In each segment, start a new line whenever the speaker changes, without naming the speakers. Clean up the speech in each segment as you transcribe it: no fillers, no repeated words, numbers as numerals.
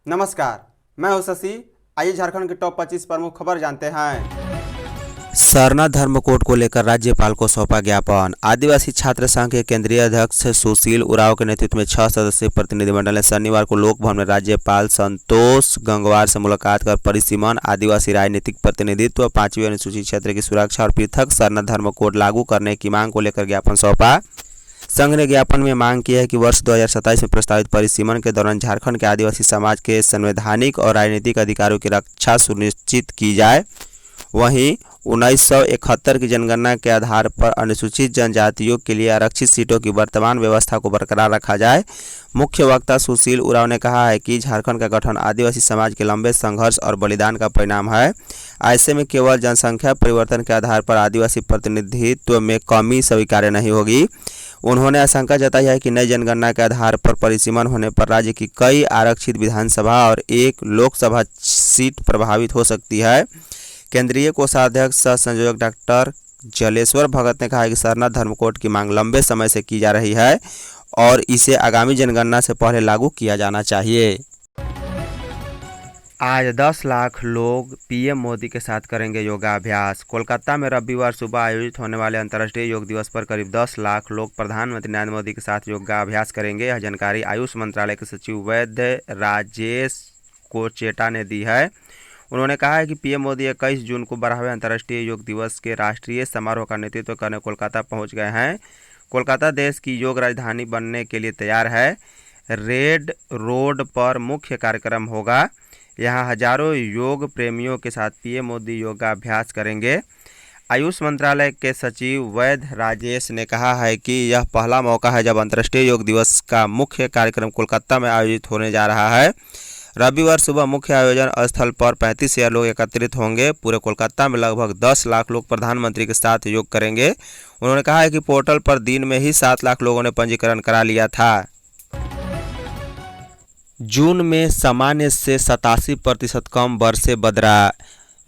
नमस्कार, मैं हूं शशि। आइए झारखंड की टॉप 25 प्रमुख खबर जानते हैं।
सरना धर्म कोड को लेकर राज्यपाल को सौंपा ज्ञापन। आदिवासी छात्र संघ के केंद्रीय अध्यक्ष सुशील उरांव के नेतृत्व में 6 सदस्यीय प्रतिनिधिमंडल ने शनिवार को लोक भवन में राज्यपाल संतोष गंगवार से मुलाकात कर परिसीमन, आदिवासी राजनीतिक प्रतिनिधित्व, 5वीं अनुसूचित क्षेत्र की सुरक्षा और पृथक सरना धर्म कोड लागू करने की मांग को लेकर ज्ञापन सौंपा। संघ ने ज्ञापन में मांग की है कि वर्ष 2027 में प्रस्तावित परिसीमन के दौरान झारखंड के आदिवासी समाज के संवैधानिक और राजनीतिक अधिकारों की रक्षा सुनिश्चित की जाए। वहीं 1971 की जनगणना के आधार पर अनुसूचित जनजातियों के लिए आरक्षित सीटों की वर्तमान व्यवस्था को बरकरार रखा जाए। मुख्य वक्ता सुशील उरांव ने कहा है कि झारखंड का गठन आदिवासी समाज के लंबे संघर्ष और बलिदान का परिणाम है। ऐसे में केवल जनसंख्या परिवर्तन के आधार पर आदिवासी प्रतिनिधित्व में कमी स्वीकार्य नहीं होगी। उन्होंने आशंका जताई है कि नई जनगणना के आधार पर परिसीमन होने पर राज्य की कई आरक्षित विधानसभा और एक लोकसभा सीट प्रभावित हो सकती है। केंद्रीय कोषाध्यक्ष सह संयोजक डॉक्टर जलेश्वर भगत ने कहा कि सरना धर्म कोड की मांग लंबे समय से की जा रही है और इसे आगामी जनगणना से पहले लागू किया जाना चाहिए। आज 10 लाख लोग पीएम मोदी के साथ करेंगे योगाभ्यास। कोलकाता में रविवार सुबह आयोजित होने वाले अंतर्राष्ट्रीय योग दिवस पर करीब 10 लाख लोग प्रधानमंत्री नरेंद्र मोदी के साथ योगाभ्यास करेंगे। यह जानकारी आयुष मंत्रालय के सचिव वैद्य राजेश कोचेटा ने दी है। उन्होंने कहा है कि पीएम मोदी 21 जून को 12वें अंतर्राष्ट्रीय योग दिवस के राष्ट्रीय समारोह का नेतृत्व करने कोलकाता पहुंच गए हैं। कोलकाता देश की योग राजधानी बनने के लिए तैयार है। रेड रोड पर मुख्य कार्यक्रम होगा। यहां हजारों योग प्रेमियों के साथ पीएम मोदी योगाभ्यास करेंगे। आयुष मंत्रालय के सचिव वैद्य राजेश ने कहा है कि यह पहला मौका है जब अंतर्राष्ट्रीय योग दिवस का मुख्य कार्यक्रम कोलकाता में आयोजित होने जा रहा है। रविवार सुबह मुख्य आयोजन स्थल पर 35,000 लोग एकत्रित होंगे। पूरे कोलकाता में लगभग 10 लाख लोग प्रधानमंत्री के साथ योग करेंगे। उन्होंने कहा है कि पोर्टल पर दिन में ही 7 लाख लोगों ने पंजीकरण करा लिया था। जून में सामान्य से 87% कम बरसे बदरा।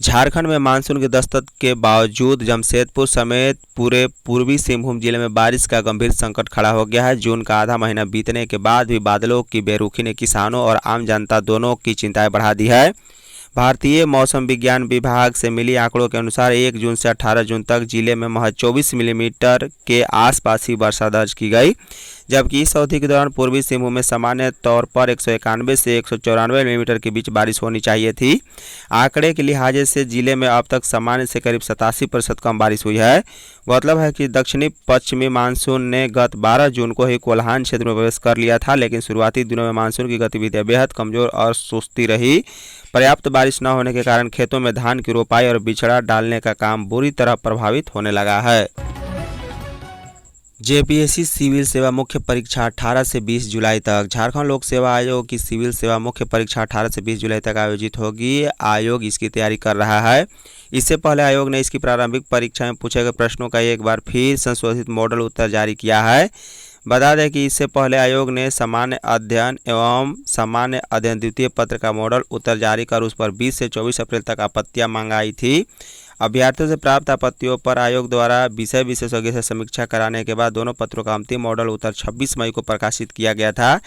झारखंड में मानसून की दस्तक के बावजूद जमशेदपुर समेत पूरे पूर्वी सिंहभूम जिले में बारिश का गंभीर संकट खड़ा हो गया है। जून का आधा महीना बीतने के बाद भी बादलों की बेरुखी ने किसानों और आम जनता दोनों की चिंताएं बढ़ा दी है। भारतीय मौसम विज्ञान विभाग से मिली आंकड़ों के अनुसार 1 जून से 18 जून तक जिले में महज 24 मिलीमीटर के आसपास ही वर्षा दर्ज की गई, जबकि इस अवधि के दौरान पूर्वी सिंहभूम में सामान्य तौर पर 191 से 194 मिलीमीटर के बीच बारिश होनी चाहिए थी। आंकड़े के लिहाजे से जिले में अब तक सामान्य से करीब 87% कम बारिश हुई है। गौरतलब है कि दक्षिणी पश्चिमी मानसून ने गत 12 जून को ही कोल्हान क्षेत्र में प्रवेश कर लिया था, लेकिन शुरुआती दिनों में मानसून की गतिविधियां बेहद कमजोर और सुस्ती रही। पर्याप्त बारिश न होने के कारण खेतों में धान की रोपाई और बिचड़ा डालने का काम बुरी तरह प्रभावित होने लगा है। जेपीएससी सिविल सेवा मुख्य परीक्षा 18 से 20 जुलाई तक। झारखंड लोक सेवा आयोग की सिविल सेवा मुख्य परीक्षा 18 से 20 जुलाई तक आयोजित होगी। आयोग इसकी तैयारी कर रहा है। इससे पहले आयोग ने इसकी प्रारंभिक परीक्षा में पूछे गए प्रश्नों का एक बार फिर संशोधित मॉडल उत्तर जारी किया है। बता दें कि इससे पहले आयोग ने सामान्य अध्ययन एवं सामान्य अध्ययन द्वितीय पत्र का मॉडल उत्तर जारी कर उस पर 20 से 24 अप्रैल तक आपत्तियां मंगाई थी। अभ्यर्थियों से प्राप्त आपत्तियों पर आयोग द्वारा विषय विशेषज्ञ से समीक्षा कराने के बाद दोनों पत्रों का अंतिम मॉडल उत्तर 26 मई को प्रकाशित किया गया था।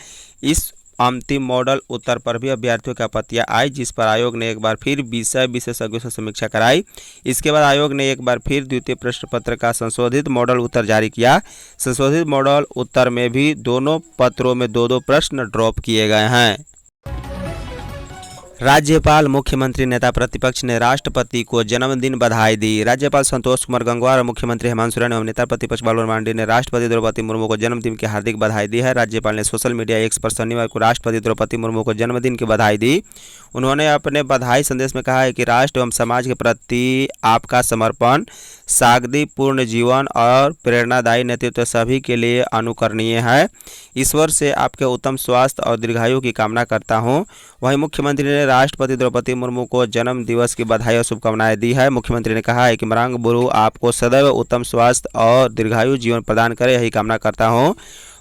इस अंतिम मॉडल उत्तर पर भी अभ्यर्थियों की आपत्तियां आई, जिस पर आयोग ने एक बार फिर विषय विशेषज्ञों से समीक्षा कराई। इसके बाद आयोग ने एक बार फिर द्वितीय प्रश्न पत्र का संशोधित मॉडल उत्तर जारी किया। संशोधित मॉडल उत्तर में भी दोनों पत्रों में 2-2 प्रश्न ड्रॉप किए गए हैं। राज्यपाल, मुख्यमंत्री, नेता प्रतिपक्ष ने राष्ट्रपति को जन्मदिन बधाई दी। राज्यपाल संतोष कुमार गंगवार और मुख्यमंत्री हेमंत सोरेन एवं नेता प्रतिपक्ष बाबुलाल मरांडी ने राष्ट्रपति द्रौपदी मुर्मू को जन्मदिन की हार्दिक बधाई दी है। राज्यपाल ने सोशल मीडिया एक्स पर शनिवार को राष्ट्रपति द्रौपदी मुर्मू को जन्मदिन की बधाई दी। उन्होंने अपने बधाई संदेश में कहा है कि राष्ट्र एवं समाज के प्रति आपका समर्पण, सादगीपूर्ण जीवन और प्रेरणादायी नेतृत्व सभी के लिए अनुकरणीय है। ईश्वर से आपके उत्तम स्वास्थ्य और दीर्घायु की कामना करता हूं। वहीं मुख्यमंत्री ने राष्ट्रपति द्रौपदी मुर्मू को जन्म दिवस की बधाई और शुभकामनाएं दी है। मुख्यमंत्री ने कहा है कि मरांग बुरु आपको सदैव उत्तम स्वास्थ्य और दीर्घायु जीवन प्रदान करे, यही कामना करता हूं।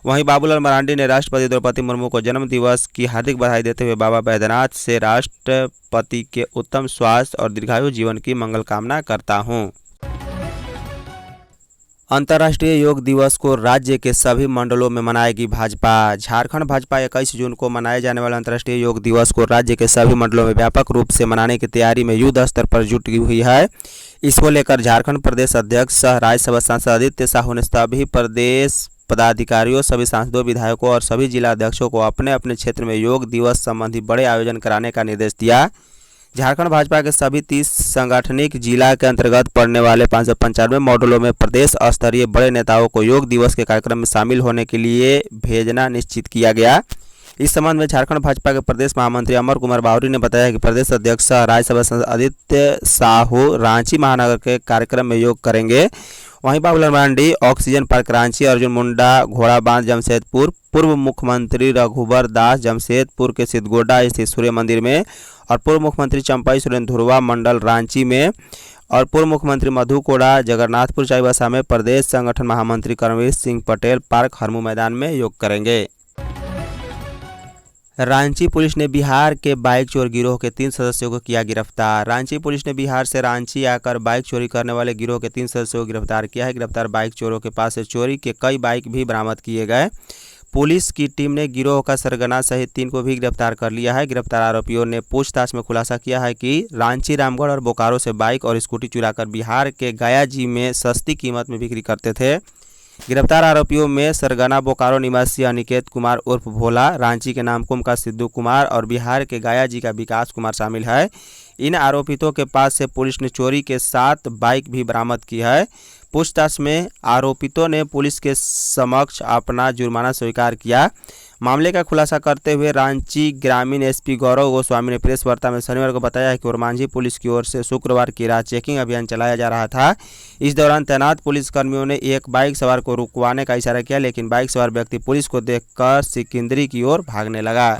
वहीं बाबूलाल मरांडी ने राष्ट्रपति द्रौपदी मुर्मू को जन्म दिवस की हार्दिक बधाई देते हुए बाबा बैद्यनाथ से राष्ट्रपति के उत्तम स्वास्थ्य और दीर्घायु जीवन की मंगल कामना करता हूं। अंतर्राष्ट्रीय योग दिवस को राज्य के सभी मंडलों में मनाएगी भाजपा। झारखंड भाजपा 21 जून को मनाए जाने वाले अंतर्राष्ट्रीय योग दिवस को राज्य के सभी मंडलों में व्यापक रूप से मनाने की तैयारी में युद्ध स्तर पर जुटी हुई है। इसको लेकर झारखंड प्रदेश अध्यक्ष सह राज्यसभा सांसद आदित्य साहू ने सभी प्रदेश पदाधिकारियों, सभी सांसदों, विधायकों और सभी जिला अध्यक्षों को अपने अपने क्षेत्र में योग दिवस संबंधी बड़े आयोजन कराने का निर्देश दिया। झारखंड भाजपा के सभी 30 सांगठनिक जिला के अंतर्गत पड़ने वाले 595 मॉडलों में प्रदेश स्तरीय बड़े नेताओं को योग दिवस के कार्यक्रम में शामिल होने के लिए भेजना निश्चित किया गया। इस संबंध में झारखंड भाजपा के प्रदेश महामंत्री अमर कुमार बावरी ने बताया कि प्रदेश अध्यक्ष राज्यसभा सांसद आदित्य साहू रांची महानगर के कार्यक्रम में योग करेंगे। वहीं बाबूलाल मरांडी ऑक्सीजन पार्क रांची, अर्जुन मुंडा घोड़ा बांध जमशेदपुर, पूर्व मुख्यमंत्री रघुबर दास जमशेदपुर के सिद्धगोड्डा स्थित सूर्य मंदिर में, और पूर्व मुख्यमंत्री चंपाई सोरेन धुरवा मंडल रांची में, और पूर्व मुख्यमंत्री मधु कोड़ा जगन्नाथपुर चाईबासा में प्रदेश संगठन महामंत्री कर्मवीर सिंह पटेल पार्क हरमू मैदान में योग करेंगे। रांची पुलिस ने बिहार के बाइक चोर गिरोह के 3 सदस्यों को किया गिरफ्तार। रांची पुलिस ने बिहार से रांची आकर बाइक चोरी करने वाले गिरोह के 3 सदस्यों को गिरफ्तार किया है। गिरफ्तार बाइक चोरों के पास से चोरी के कई बाइक भी बरामद किए गए। पुलिस की टीम ने गिरोह का सरगना सहित 3 को भी गिरफ्तार कर लिया है। गिरफ्तार आरोपियों ने पूछताछ में खुलासा किया है कि रांची, रामगढ़ और बोकारो से बाइक और स्कूटी चुराकर बिहार के गया जी में सस्ती कीमत में बिक्री करते थे। गिरफ्तार आरोपियों में सरगना बोकारो निवासी अनिकेत कुमार उर्फ भोला, रांची के नामकुम का सिद्धू कुमार और बिहार के गया जी का विकास कुमार शामिल है। इन आरोपितों के पास से पुलिस ने चोरी के 7 बाइक भी बरामद की है। पूछताछ में आरोपितों ने पुलिस के समक्ष अपना जुर्माना स्वीकार किया। मामले का खुलासा करते हुए रांची ग्रामीण एसपी गौरव गोस्वामी ने प्रेस वार्ता में शनिवार को बताया कि ओरमांझी पुलिस की ओर से शुक्रवार की रात चेकिंग अभियान चलाया जा रहा था। इस दौरान तैनात पुलिसकर्मियों ने एक बाइक सवार को रुकवाने का इशारा किया, लेकिन बाइक सवार व्यक्ति पुलिस को देखकर सिकंदरी की ओर भागने लगा।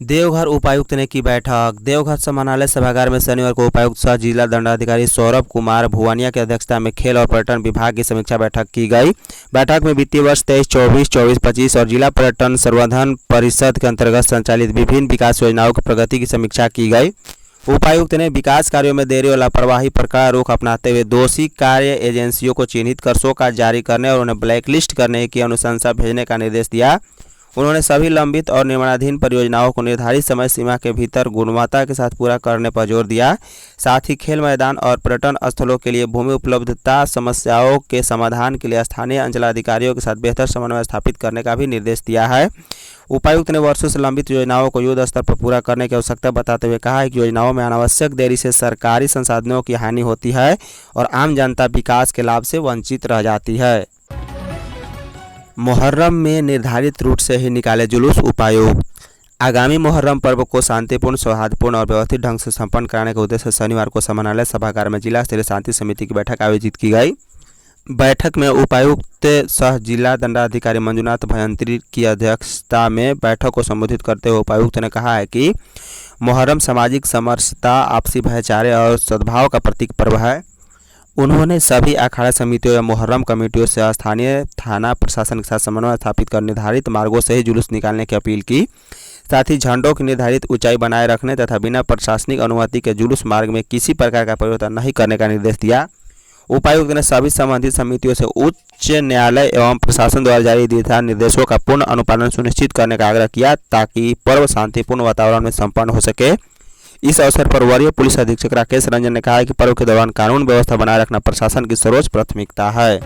देवघर उपायुक्त ने की बैठक। देवघर समाहरणालय सभागार में शनिवार को उपायुक्त सह जिला दंडाधिकारी सौरभ कुमार भुवानिया की अध्यक्षता में खेल और पर्यटन विभाग की समीक्षा बैठक की गई। बैठक में वित्तीय वर्ष 23-24, 24-25 और जिला पर्यटन संवर्धन परिषद के अंतर्गत संचालित विभिन्न विकास योजनाओं की प्रगति की समीक्षा की गई। उपायुक्त ने विकास कार्यों में देरी और लापरवाही पर कड़ा रुख अपनाते हुए दोषी कार्य एजेंसियों को चिन्हित कर शोकॉज जारी करने और उन्हें ब्लैकलिस्ट करने की अनुशंसा भेजने का निर्देश दिया। उन्होंने सभी लंबित और निर्माणाधीन परियोजनाओं को निर्धारित समय सीमा के भीतर गुणवत्ता के साथ पूरा करने पर जोर दिया। साथ ही खेल मैदान और पर्यटन स्थलों के लिए भूमि उपलब्धता समस्याओं के समाधान के लिए स्थानीय अंचलाधिकारियों के साथ बेहतर समन्वय स्थापित करने का भी निर्देश दिया है। उपायुक्त ने वर्षों से लंबित योजनाओं को युद्ध स्तर पर पूरा करने की आवश्यकता बताते हुए कहा है कि योजनाओं में अनावश्यक देरी से सरकारी संसाधनों की हानि होती है और आम जनता विकास के लाभ से वंचित रह जाती है। मुहर्रम में निर्धारित रूट से ही निकाले जुलूस। उपायुक्त आगामी मुहर्रम पर्व को शांतिपूर्ण, सौहार्दपूर्ण और व्यवस्थित ढंग से संपन्न कराने के उद्देश्य से शनिवार को समाहरणालय सभागार में जिला स्तरीय शांति समिति की बैठक आयोजित की गई। बैठक में उपायुक्त सह जिला दंडाधिकारी मंजुनाथ भयंत्री की अध्यक्षता में बैठक को संबोधित करते हुए उपायुक्त ने कहा है कि मुहर्रम सामाजिक समरसता, आपसी भाईचारे और सद्भाव का प्रतीक पर्व है। उन्होंने सभी अखाड़ा समितियों या मुहर्रम कमेटियों से स्थानीय थाना प्रशासन के साथ समन्वय स्थापित कर निर्धारित मार्गों से ही जुलूस निकालने की अपील की। साथ ही झंडों की निर्धारित ऊंचाई बनाए रखने तथा बिना प्रशासनिक अनुमति के जुलूस मार्ग में किसी प्रकार का परिवर्तन नहीं करने का निर्देश दिया। उपायुक्त ने सभी संबंधित समितियों से उच्च न्यायालय एवं प्रशासन द्वारा जारी दिशा निर्देशों का पूर्ण अनुपालन सुनिश्चित करने का आग्रह किया ताकि पर्व शांतिपूर्ण वातावरण में संपन्न हो सके। इस अवसर पर वरीय पुलिस अधीक्षक राकेश रंजन ने कहा कि पर्व के दौरान कानून व्यवस्था बनाए रखना प्रशासन की सर्वोच्च प्राथमिकता है।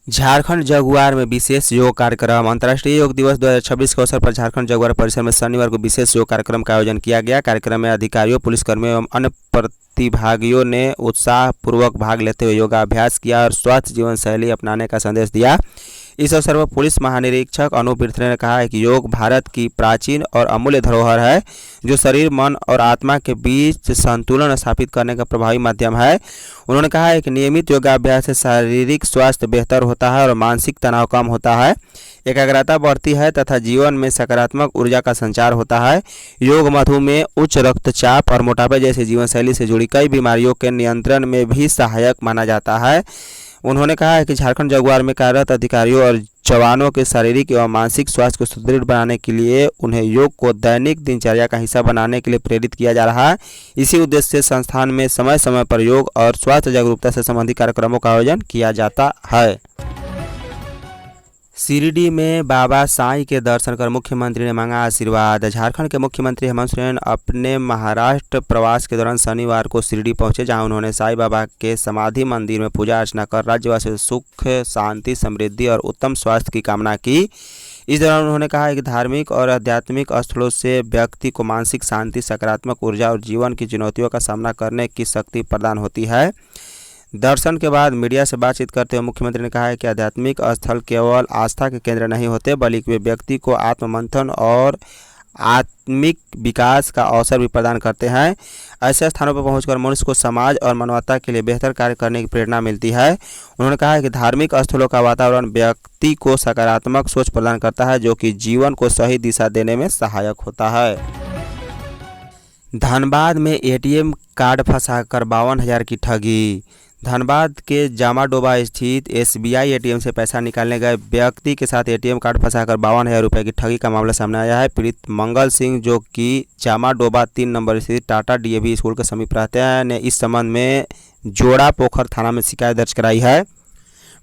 झारखंड जगुआर में विशेष योग कार्यक्रम। अंतर्राष्ट्रीय योग दिवस 2026 के अवसर पर झारखंड जगुआर परिसर में शनिवार को विशेष योग कार्यक्रम का आयोजन किया गया। कार्यक्रम में अधिकारियों, पुलिसकर्मियों एवं अन्य प्रतिभागियों ने उत्साहपूर्वक भाग लेते हुए योगाभ्यास किया और स्वस्थ जीवन शैली अपनाने का संदेश दिया। इस अवसर पर पुलिस महानिरीक्षक अनूप बिरथरे ने कहा है कि योग भारत की प्राचीन और अमूल्य धरोहर है जो शरीर, मन और आत्मा के बीच संतुलन स्थापित करने का प्रभावी माध्यम है। उन्होंने कहा है कि नियमित योगाभ्यास से शारीरिक स्वास्थ्य बेहतर होता है और मानसिक तनाव कम होता है, एकाग्रता बढ़ती है तथा जीवन में सकारात्मक ऊर्जा का संचार होता है। योग मधुमेह, उच्च रक्तचाप और मोटापे जैसे जीवन शैली से जुड़ी कई बीमारियों के नियंत्रण में भी सहायक माना जाता है। उन्होंने कहा है कि झारखंड जगुआर में कार्यरत अधिकारियों और जवानों के शारीरिक एवं मानसिक स्वास्थ्य को सुदृढ़ बनाने के लिए उन्हें योग को दैनिक दिनचर्या का हिस्सा बनाने के लिए प्रेरित किया जा रहा है। इसी उद्देश्य से संस्थान में समय समय पर योग और स्वास्थ्य जागरूकता से संबंधित कार्यक्रमों का आयोजन किया जाता है। शिरडी में बाबा साईं के दर्शन कर मुख्यमंत्री ने मांगा आशीर्वाद। झारखंड के मुख्यमंत्री हेमंत सोरेन अपने महाराष्ट्र प्रवास के दौरान शनिवार को शिरडी पहुंचे, जहां उन्होंने साईं बाबा के समाधि मंदिर में पूजा अर्चना कर राज्यवासियों से सुख, शांति, समृद्धि और उत्तम स्वास्थ्य की कामना की। इस दौरान उन्होंने कहा कि धार्मिक और आध्यात्मिक स्थलों से व्यक्ति को मानसिक शांति, सकारात्मक ऊर्जा और जीवन की चुनौतियों का सामना करने की शक्ति प्रदान होती है। दर्शन के बाद मीडिया से बातचीत करते हुए मुख्यमंत्री ने कहा है कि आध्यात्मिक स्थल केवल आस्था के केंद्र नहीं होते, बल्कि वे व्यक्ति को आत्ममंथन और आत्मिक विकास का अवसर भी प्रदान करते हैं। ऐसे स्थानों पर पहुंचकर मनुष्य को समाज और मानवता के लिए बेहतर कार्य करने की प्रेरणा मिलती है। उन्होंने कहा है कि धार्मिक स्थलों का वातावरण व्यक्ति को सकारात्मक सोच प्रदान करता है, जो कि जीवन को सही दिशा देने में सहायक होता है। धनबाद में एटीएम कार्ड फंसाकर 52,000 की ठगी। धनबाद के जामाडोबा स्थित एसबीआई एटीएम से पैसा निकालने गए व्यक्ति के साथ एटीएम कार्ड फंसाकर 52,000 रुपये की ठगी का मामला सामने आया है। पीड़ित मंगल सिंह, जो कि जामाडोबा 3 नंबर स्थित टाटा डीएवी स्कूल के समीप रहते हैं, ने इस संबंध में जोड़ा पोखर थाना में शिकायत दर्ज कराई है।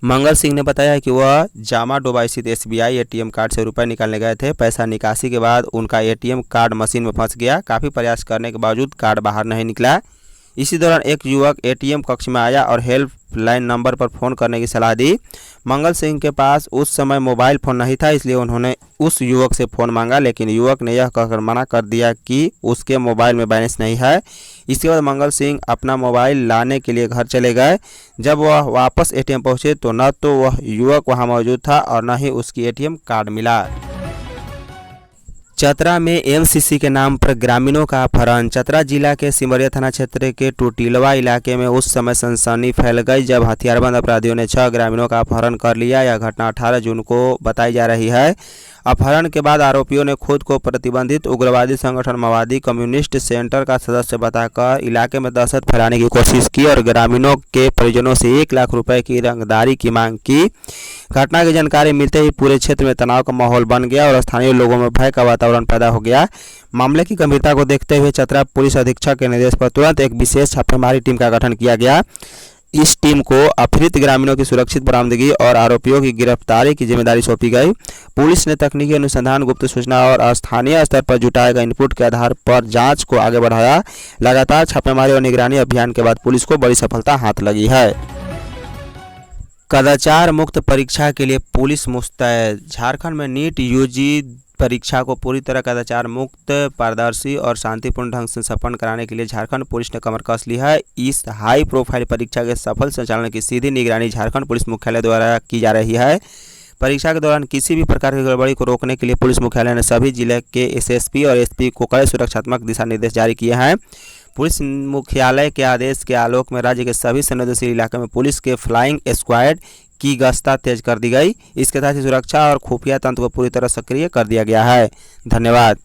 मंगल सिंह ने बताया कि वह जामाडोबा स्थित एसबीआई एटीएम कार्ड से रुपए निकालने गए थे। पैसा निकासी के बाद उनका एटीएम कार्ड मशीन में फंस गया। काफ़ी प्रयास करने के बावजूद कार्ड बाहर नहीं निकला। इसी दौरान एक युवक एटीएम कक्ष में आया और हेल्पलाइन नंबर पर फ़ोन करने की सलाह दी। मंगल सिंह के पास उस समय मोबाइल फ़ोन नहीं था, इसलिए उन्होंने उस युवक से फ़ोन मांगा, लेकिन युवक ने यह कहकर मना कर दिया कि उसके मोबाइल में बैलेंस नहीं है। इसके बाद मंगल सिंह अपना मोबाइल लाने के लिए घर चले गए। जब वह वापस एटीएम पहुंचे तो न तो वह युवक वहां मौजूद था और न ही उसकी एटीएम कार्ड मिला। चतरा में एमसीसी के नाम पर ग्रामीणों का अपहरण। चतरा जिला के सिमरिया थाना क्षेत्र के टोटिलवा इलाके में उस समय सनसनी फैल गई जब हथियारबंद अपराधियों ने 6 ग्रामीणों का अपहरण कर लिया। यह घटना 18 जून को बताई जा रही है। अपहरण के बाद आरोपियों ने खुद को प्रतिबंधित उग्रवादी संगठन माओवादी कम्युनिस्ट सेंटर का सदस्य बताकर इलाके में दहशत फैलाने की कोशिश की और ग्रामीणों के परिजनों से 1 लाख रुपए की रंगदारी की मांग की। घटना की जानकारी मिलते ही पूरे क्षेत्र में तनाव का माहौल बन गया और स्थानीय लोगों में भय का वातावरण पैदा हो गया। मामले की गंभीरता को देखते हुए चतरा पुलिस अधीक्षक के निर्देश पर तुरंत एक विशेष छापेमारी टीम का गठन किया गया। इस टीम को अपहृत ग्रामीणों की सुरक्षित बरामदगी और आरोपियों की गिरफ्तारी की जिम्मेदारी सौंपी गई। पुलिस ने तकनीकी अनुसंधान, गुप्त सूचना और स्थानीय स्तर पर जुटाए गए इनपुट के आधार पर जांच को आगे बढ़ाया। लगातार छापेमारी और निगरानी अभियान के बाद पुलिस को बड़ी सफलता हाथ लगी है। कदाचार मुक्त परीक्षा के लिए पुलिस मुस्तैद। झारखंड में नीट यूजी परीक्षा को पूरी तरह कदाचार मुक्त, पारदर्शी और शांतिपूर्ण ढंग से संपन्न कराने के लिए झारखंड पुलिस ने कमर कस ली है। इस हाई प्रोफाइल परीक्षा के सफल संचालन की सीधी निगरानी झारखंड पुलिस मुख्यालय द्वारा की जा रही है। परीक्षा के दौरान किसी भी प्रकार की गड़बड़ी को रोकने के लिए पुलिस मुख्यालय ने सभी जिले के एसएसपी और एसपी को कड़े सुरक्षात्मक दिशा निर्देश जारी किए हैं। पुलिस मुख्यालय के आदेश के आलोक में राज्य के सभी संवेदनशील इलाकों में पुलिस के फ्लाइंग स्क्वाड की गश्त तेज कर दी गई। इसके साथ ही सुरक्षा और खुफिया तंत्र को पूरी तरह सक्रिय कर दिया गया है। धन्यवाद।